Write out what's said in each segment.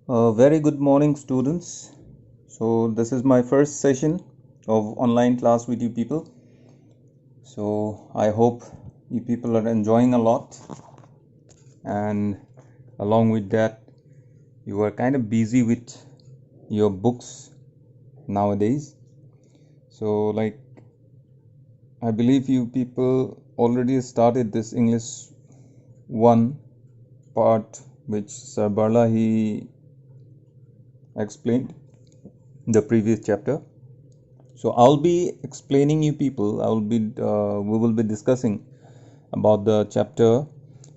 Very good morning, students. So, this is my first session of online class with you people. So, I hope you people are enjoying a lot, and along with that, you are kind of busy with your books nowadays. So, I believe you people already started this English 1 part, which Sir Barla he explained the previous chapter. So I'll be explaining you people. We will be discussing about the chapter,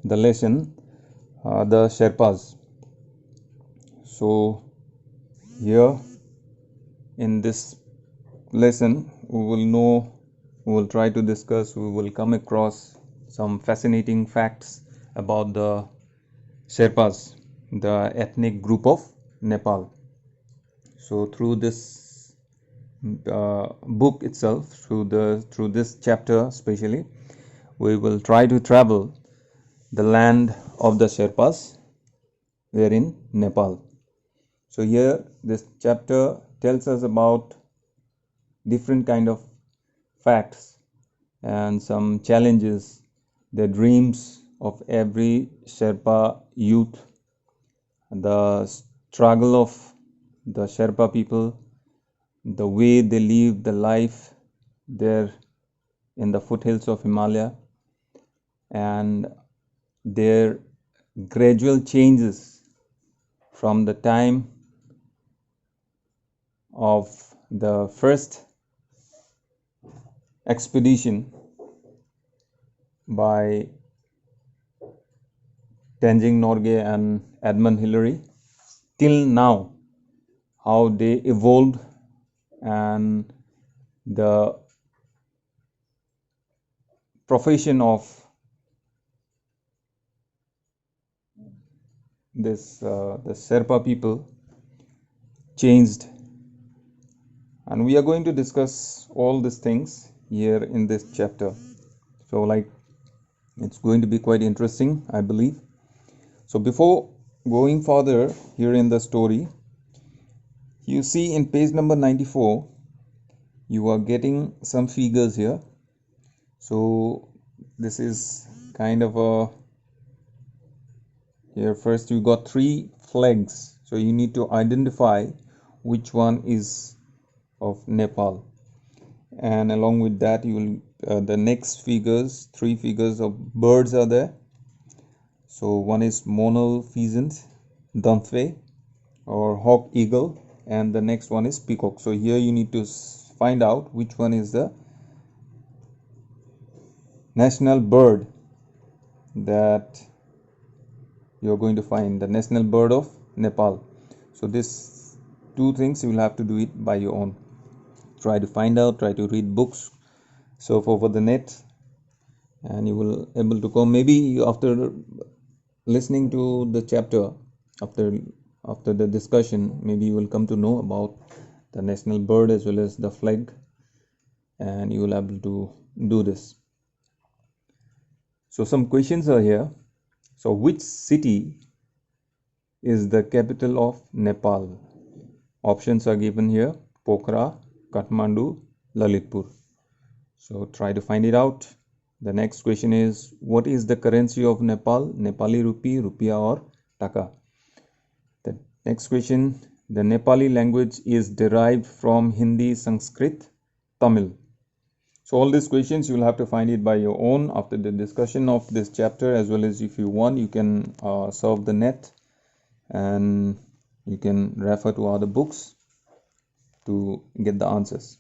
the lesson, the Sherpas. So here in this lesson, we will try to discuss, we will come across some fascinating facts about the Sherpas, the ethnic group of Nepal. So through this book itself, through this chapter especially, we will try to travel the land of the Sherpas, wherein Nepal. So here this chapter tells us about different kind of facts and some challenges, the dreams of every Sherpa youth, the struggle of the Sherpa people, the way they live the life there in the foothills of Himalaya, and their gradual changes from the time of the first expedition by Tenzing Norgay and Edmund Hillary till now, how they evolved and the profession of the Sherpa people changed, and we are going to discuss all these things here in this chapter. So it's going to be quite interesting, I believe. So before going further here in the story, you see in page number 94, you are getting some figures here. So this is kind of a, here first you got 3 flags. So you need to identify which one is of Nepal. And along with that, you will the next figures, 3 figures of birds are there. So one is monal pheasant, Dantve or hawk eagle, and the next one is peacock. So here you need to find out which one is the national bird that you're going to find, the national bird of Nepal. So this 2 things you will have to do it by your own. Try to find out, try to read books, surf over the net, and you will able to come. Maybe after listening to the chapter, after the discussion, maybe you will come to know about the national bird as well as the flag, and you will able to do this. So some questions are here. So which city is the capital of Nepal? Options are given here: Pokhara, Kathmandu, Lalitpur. So try to find it out. The next question is, what is the currency of Nepal? Nepali rupee, rupiah or taka? The next question, the Nepali language is derived from Hindi, Sanskrit, Tamil. So all these questions you will have to find it by your own after the discussion of this chapter, as well as if you want you can surf the net and you can refer to other books to get the answers.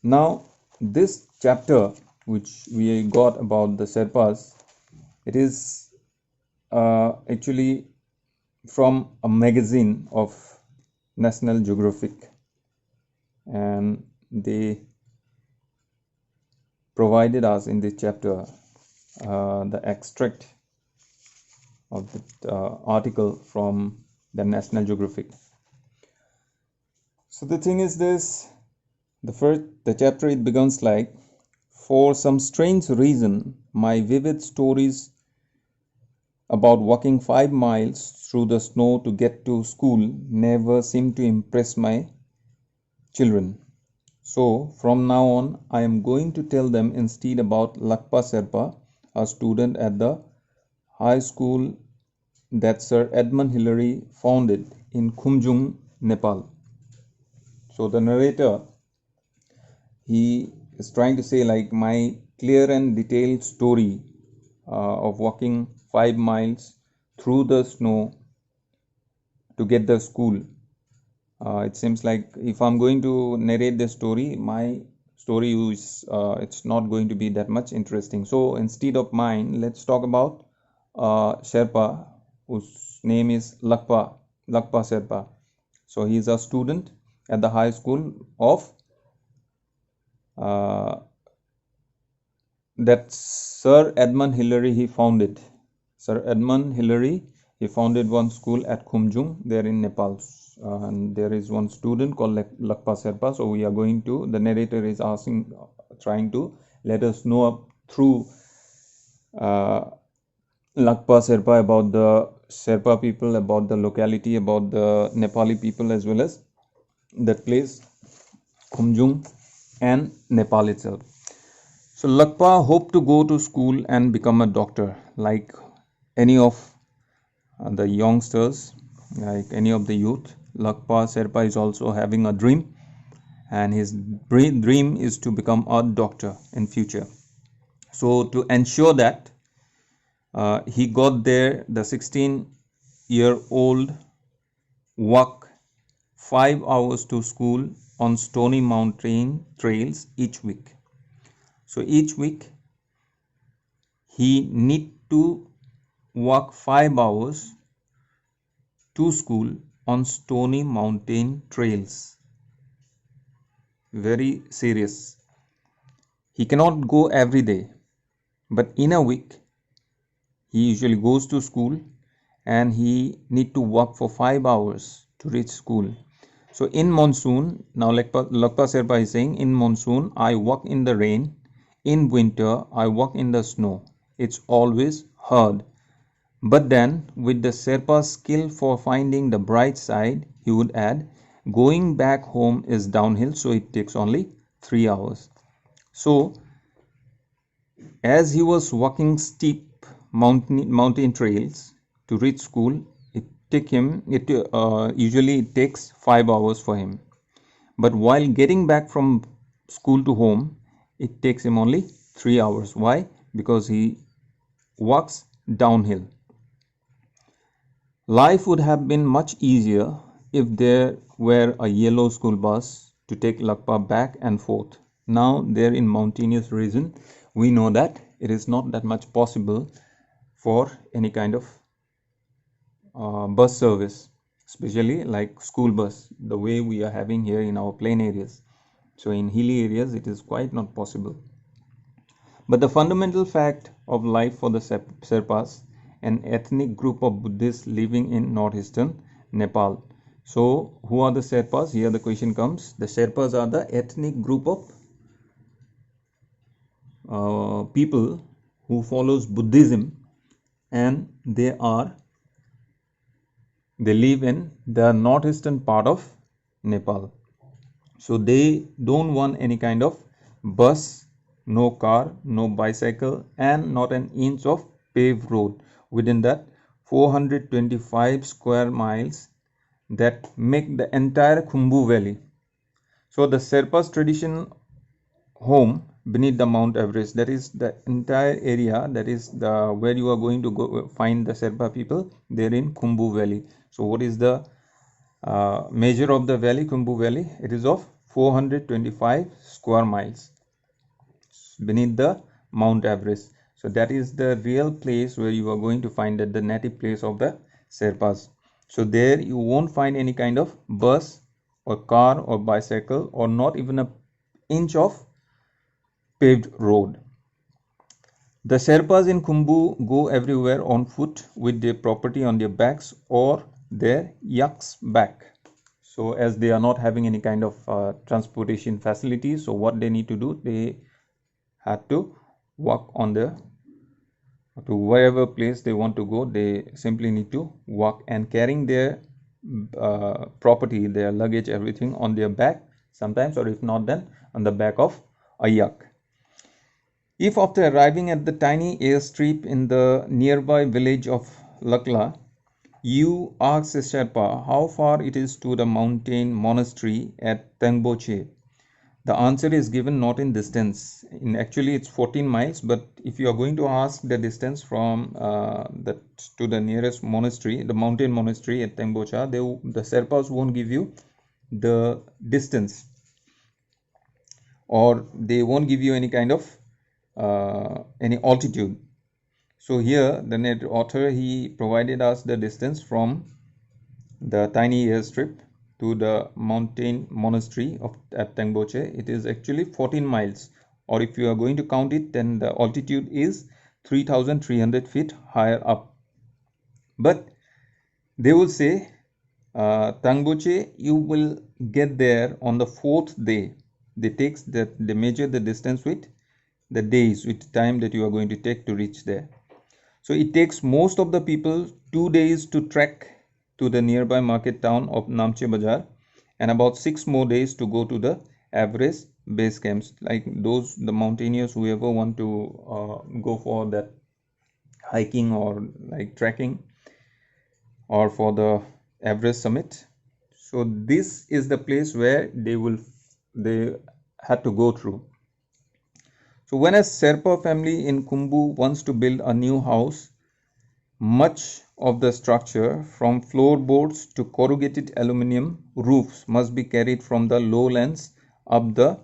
Now this chapter which we got about the Sherpas, it is actually from a magazine of National Geographic, and they provided us in this chapter the extract of the article from the National Geographic. So the thing is this, the chapter it begins like, for some strange reason my vivid stories about walking 5 miles through the snow to get to school never seemed to impress my children. So from now on, I am going to tell them instead about Lakpa Sherpa, a student at the high school that Sir Edmund Hillary founded in Khumjung, Nepal. So the narrator, he is trying to say like my clear and detailed story of walking 5 miles through the snow to get the school. It seems like if I'm going to narrate the story, my story is it's not going to be that much interesting. So instead of mine, let's talk about Sherpa, whose name is Lakpa Sherpa. So he is a student at the high school of that Sir Edmund Hillary he founded. Sir Edmund Hillary he founded one school at Khumjung there in Nepal. And there is one student called Lakpa Sherpa. So we are going to, the narrator is asking, trying to let us know through Lakpa Sherpa about the Sherpa people, about the locality, about the Nepali people as well as that place, Khumjung and Nepal itself. So Lakpa hoped to go to school and become a doctor like any of the youngsters, like any of the youth. Lakpa Sherpa is also having a dream, and his dream is to become a doctor in future. So to ensure that, he got there, the 16-year-old walk 5 hours to school on stony mountain trails each week. So each week he need to walk 5 hours to school on stony mountain trails. Very serious. He cannot go every day, but in a week he usually goes to school and he need to walk for 5 hours to reach school. So in monsoon, now Lakpa Sherpa is saying, in monsoon I walk in the rain, in winter I walk in the snow. It's always hard. But then, with the Sherpa's skill for finding the bright side, he would add, going back home is downhill, so it takes only 3 hours. So, as he was walking steep mountain trails to reach school, usually it takes 5 hours for him. But while getting back from school to home, it takes him only 3 hours. Why? Because he walks downhill. Life would have been much easier if there were a yellow school bus to take Lakpa back and forth. Now, there in mountainous region, we know that it is not that much possible for any kind of bus service, especially like school bus, the way we are having here in our plain areas. So in hilly areas, it is quite not possible. But the fundamental fact of life for the Sherpas, an ethnic group of Buddhists living in northeastern Nepal. So who are the Sherpas? Here the question comes. The Sherpas are the ethnic group of people who follows Buddhism, and they live in the northeastern part of Nepal. So they don't want any kind of bus, no car, no bicycle, and not an inch of paved road within that 425 square miles that make the entire Khumbu Valley. So the Sherpa's traditional home beneath the Mount Everest, that is the entire area, that is the where you are going to go find the Sherpa people, they're in Khumbu Valley. So what is the measure of the valley, Khumbu Valley? It is of 425 square miles beneath the Mount Everest. So that is the real place where you are going to find that the native place of the Sherpas. So there you won't find any kind of bus or car or bicycle or not even an inch of paved road. The Sherpas in Khumbu go everywhere on foot with their property on their backs or their yak's back. So as they are not having any kind of transportation facilities, so what they need to do, they had to walk on their to wherever place they want to go. They simply need to walk, and carrying their property, their luggage, everything on their back sometimes, or if not, then on the back of a yak. If after arriving at the tiny airstrip in the nearby village of Lakla, you ask a Sherpa how far it is to the mountain monastery at Tengboche, the answer is given not in distance. In actually, it's 14 miles. But if you are going to ask the distance from to the nearest monastery, the mountain monastery at Tengbocha, the Sherpas won't give you the distance, or they won't give you any kind of any altitude. So here, the net author, he provided us the distance from the tiny airstrip to the mountain monastery of at Tengboche. It is actually 14 miles, or if you are going to count it, then the altitude is 3,300 feet higher up. But they will say, Tengboche, you will get there on the 4th day. They measure the distance with the days, with time that you are going to take to reach there. So it takes most of the people 2 days to trek to the nearby market town of Namche Bazaar, and about 6 more days to go to the Everest base camps. Like the mountaineers, whoever want to go for that hiking or like trekking, or for the Everest summit. So this is the place where they had to go through. So when a Sherpa family in Khumbu wants to build a new house, much of the structure, from floorboards to corrugated aluminum roofs, must be carried from the lowlands up the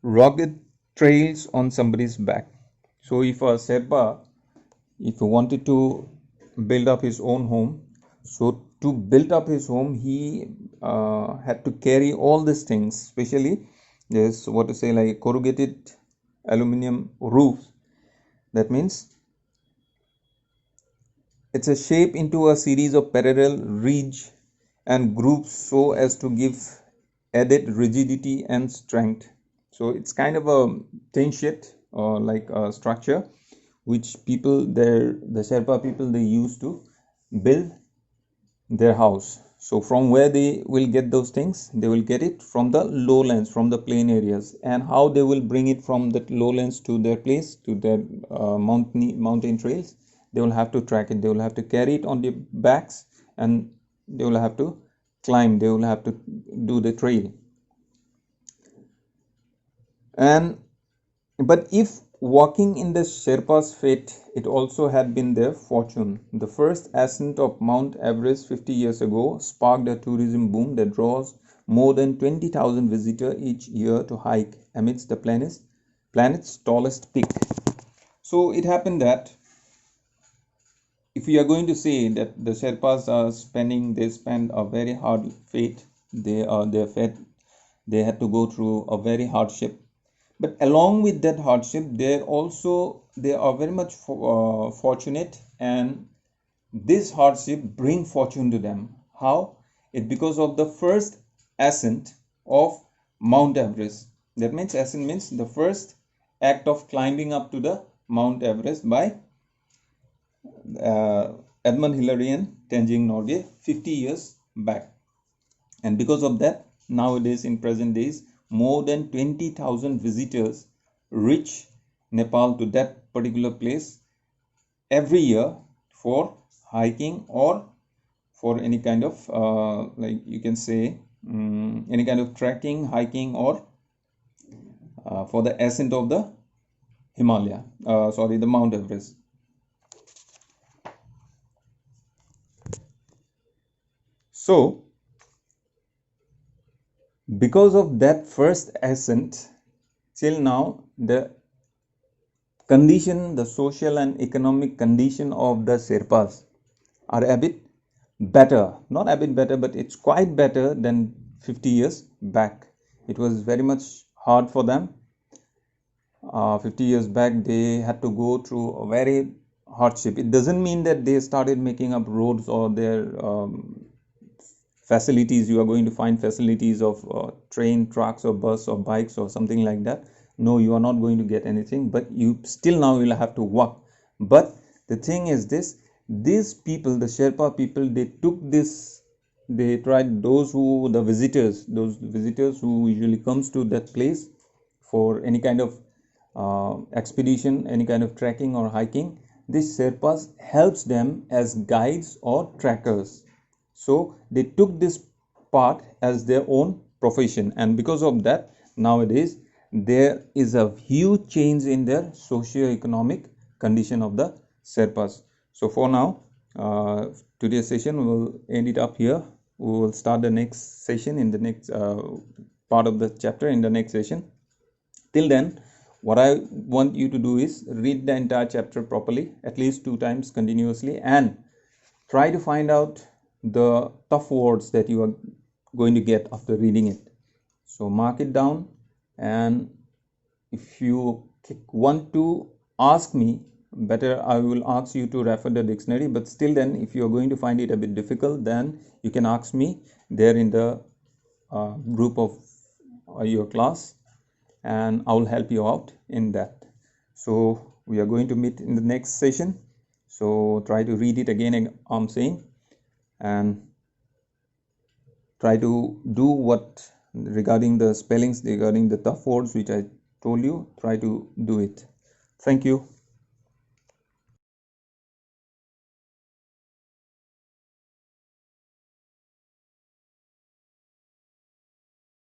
rugged trails on somebody's back. So if a Sherpa, if he wanted to build up his own home, so to build up his home, he had to carry all these things, especially there's what to say, like corrugated aluminum roofs. That means it's a shape into a series of parallel ridge and grooves so as to give added rigidity and strength. So it's kind of a tin sheet, or like a structure which the Sherpa people, they used to build their house. So from where they will get those things, they will get it from the lowlands, from the plain areas. And how they will bring it from the lowlands to their place, to their mountain trails, they will have to track it, they will have to carry it on their backs, and they will have to climb, they will have to do the trail. But if walking in the Sherpa's fate, it also had been their fortune. The first ascent of Mount Everest 50 years ago sparked a tourism boom that draws more than 20,000 visitors each year to hike amidst the planet's tallest peak. So it happened that if we are going to say that the Sherpas they spend a very hard fate, they had to go through a very hardship. But along with that hardship, they are very much fortunate, and this hardship bring fortune to them. How? It because of the first ascent of Mount Everest. That means ascent means the first act of climbing up to the Mount Everest by Edmund Hillary and Tenzing Norgay 50 years back. And because of that, nowadays, in present days, more than 20,000 visitors reach Nepal to that particular place every year for hiking, or for any kind of like you can say any kind of trekking, hiking, or for the ascent of the the Mount Everest. So because of that first ascent, till now the social and economic condition of the Sherpas are a bit better. Not a bit better, but it's quite better than 50 years back. It was very much hard for them. 50 years back, they had to go through a very hardship. It doesn't mean that they started making up roads or their facilities. You are going to find facilities of train, trucks, or bus, or bikes, or something like that. No, you are not going to get anything, but you still now will have to walk. But the thing is this, these people, the Sherpa people, they took this, they tried, those visitors who usually comes to that place for any kind of expedition, any kind of trekking or hiking, these Sherpas helps them as guides or trackers. So they took this part as their own profession, and because of that, nowadays there is a huge change in their socio-economic condition of the Sherpas. So for now, today's session we will end it up here. We will start the next session in the next part of the chapter in the next session. Till then, what I want you to do is read the entire chapter properly, at least 2 times continuously, and try to find out the tough words that you are going to get after reading it. So mark it down, and if you want to ask me, better I will ask you to refer the dictionary. But still, then if you are going to find it a bit difficult, then you can ask me there in the group of your class, and I will help you out in that. So we are going to meet in the next session. So try to read it again, I'm saying, and try to do what regarding the spellings, regarding the tough words which I told you, try to do it. Thank you.